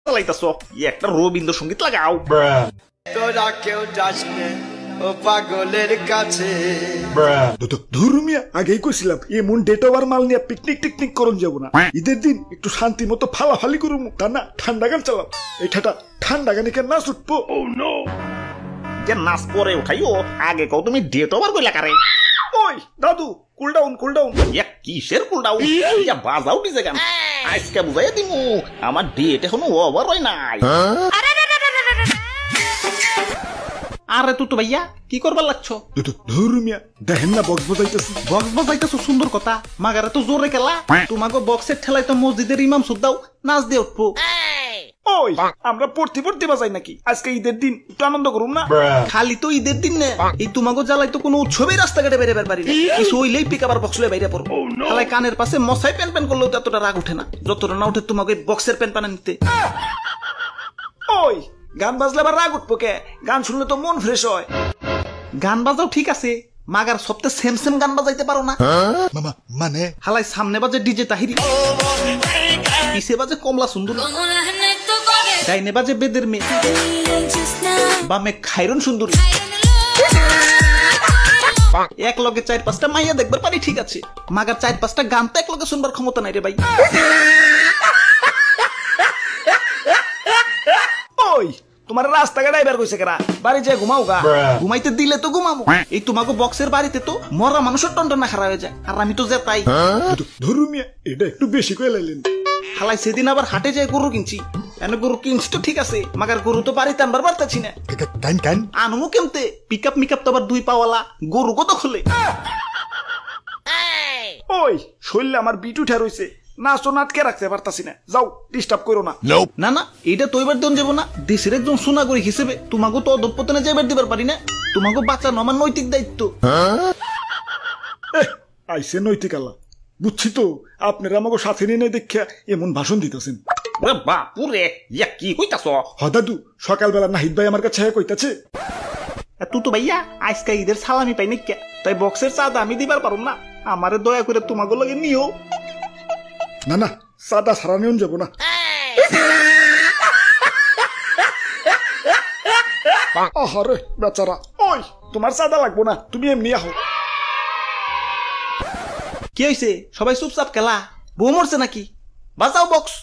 চালাইতাছো একটা রবীন্দ্রসঙ্গীত লাগাও। তোরা কেউ যাস নে ও পাগলের কাছে। ধর্মিয়া আগেই কইছিলাম এমন ডেট ওভার মাল নিয়ে পিকনিক টিকনিক করুন যাবো না। ঈদের দিন একটু শান্তি মতো ফালাফালি করুম, তা না ঠান্ডা গান চালাম। এটাটা ঠান্ডা গানে কেন নাচ উঠবো? যে নাচ পরে উঠাইও আগে কও তুমি ডেট ওভার কইলা কারে? ওই দাদু কুল ডাউন কুল ডাউন। কিসের কুল ডাউন? বাজাও ডিজে গান আজকে বুঝাই দিমু আমার ডেট এখনো ওভার হয় নাই। আরে তুই তো ভাইয়া কি করবার লাগছো? ধর্মিয়া দেখেন না বক্স বাজাইতেছি। বক্স বাজাইতেছো সুন্দর কথা, মাগারে তো জোরে খেলা। তোমাকে বক্সের ঠেলাই তো মসজিদের ইমাম সুদ্দাও নাচ দিয়ে উঠবো। ওই আমরা পড়তে পড়তে বাজাই নাকি? আজকে ঈদের দিন একটু আনন্দ করুন না। খালি তো ঈদের দিন না, এই তোমাকে জ্বালাই তো কোনো উৎসবেই রাস্তাঘাটে বেরোবার পারি না। কিছু হইলেই পিক আবার বক্স লয়ে বাইরে পড়বো। খালাই কানের পাশে মশাই প্যান প্যান করলেও তো এতটা রাগ উঠে না যতটা না উঠে তোমাকে বক্সের প্যান প্যান নিতে। ওই গান বাজলে আবার রাগ উঠবো কে? গান শুনলে তো মন ফ্রেশ হয়। গান বাজাও ঠিক আছে, মাগার সপ্তাহে সেম সেম গান বাজাইতে পারো না? মানে হালাই সামনে বাজে ডিজে তাহিরি, পিছে বাজে কমলা সুন্দরী, ডাইনে বাজে বেদের মেয়ে, বামে খাইরন সুন্দরী। এক লগে 4-5টা মাইয়া দেখবার পারি ঠিক আছে, মাগার 4-5টা গান তো এক লগে শুনবার ক্ষমতা নাই রে ভাই। ওই তোমার রাস্তাঘাটে এবার কইছে কেরা? বাড়ি যায় ঘুমাও গা। ঘুমাইতে দিলে তো ঘুমাবো, এই তোমাকে বক্সের বাড়িতে তো মরা মানুষের টন্টনা খারাপ হয়ে যায়, আর আমি তো যে তাই। ধর্মিয়া এটা একটু বেশি কয়ে লাইলেন। হালাই সেদিন আবার হাটে যায় গরু কিনছি, গরু কিনছি তো ঠিক আছে, মাগার গরু তো বাড়িতে আনবার পারতাছি না। আনমু কেমতে? পিকআপ মিকআপ তো আবার 2 পাওয়ালা, গরু কত খুলে। ওই শরীরে আমার বিট উঠে রয়েছে, নাচো নাটকে রাখতে পারতাছি না। যাও ডিস্টার্ব করো না। না না এইটা তো এবার দিন যাবো না, দেশের একজন সোনাগরি হিসেবে তোমাকে তো অধঃপতনে যাইবার দিবার পারি না। তোমাকে বাঁচানো আমার নৈতিক দায়িত্ব। আইসে নৈতিক আল্লাহ, বুঝছি তো আপনারা আমাকে সাথে নিয়ে দেখিয়া এমন ভাষণ দিতেছেন। বাপুরে কি কইতাছ? হ দাদু, সকালবেলা নাহিদ ভাই আমার কাছে কইতাছে তুই তো ভাইয়া আজকে ঈদের সালামি পাই নাকি, তাই বক্সের চাঁদা আমি দিবার পারুম না, আমারে দয়া করে তোমাকে লগে নিও। না না চাঁদা সারা নিয়ন যাবো না। আহারে বেচারা, ওই তোমার চাঁদা লাগবো না, তুমি এমনি আহো। কি হয়েছে? সবাই চুপচাপ খেলা, বউ মরছে নাকি? বাজাও বক্স।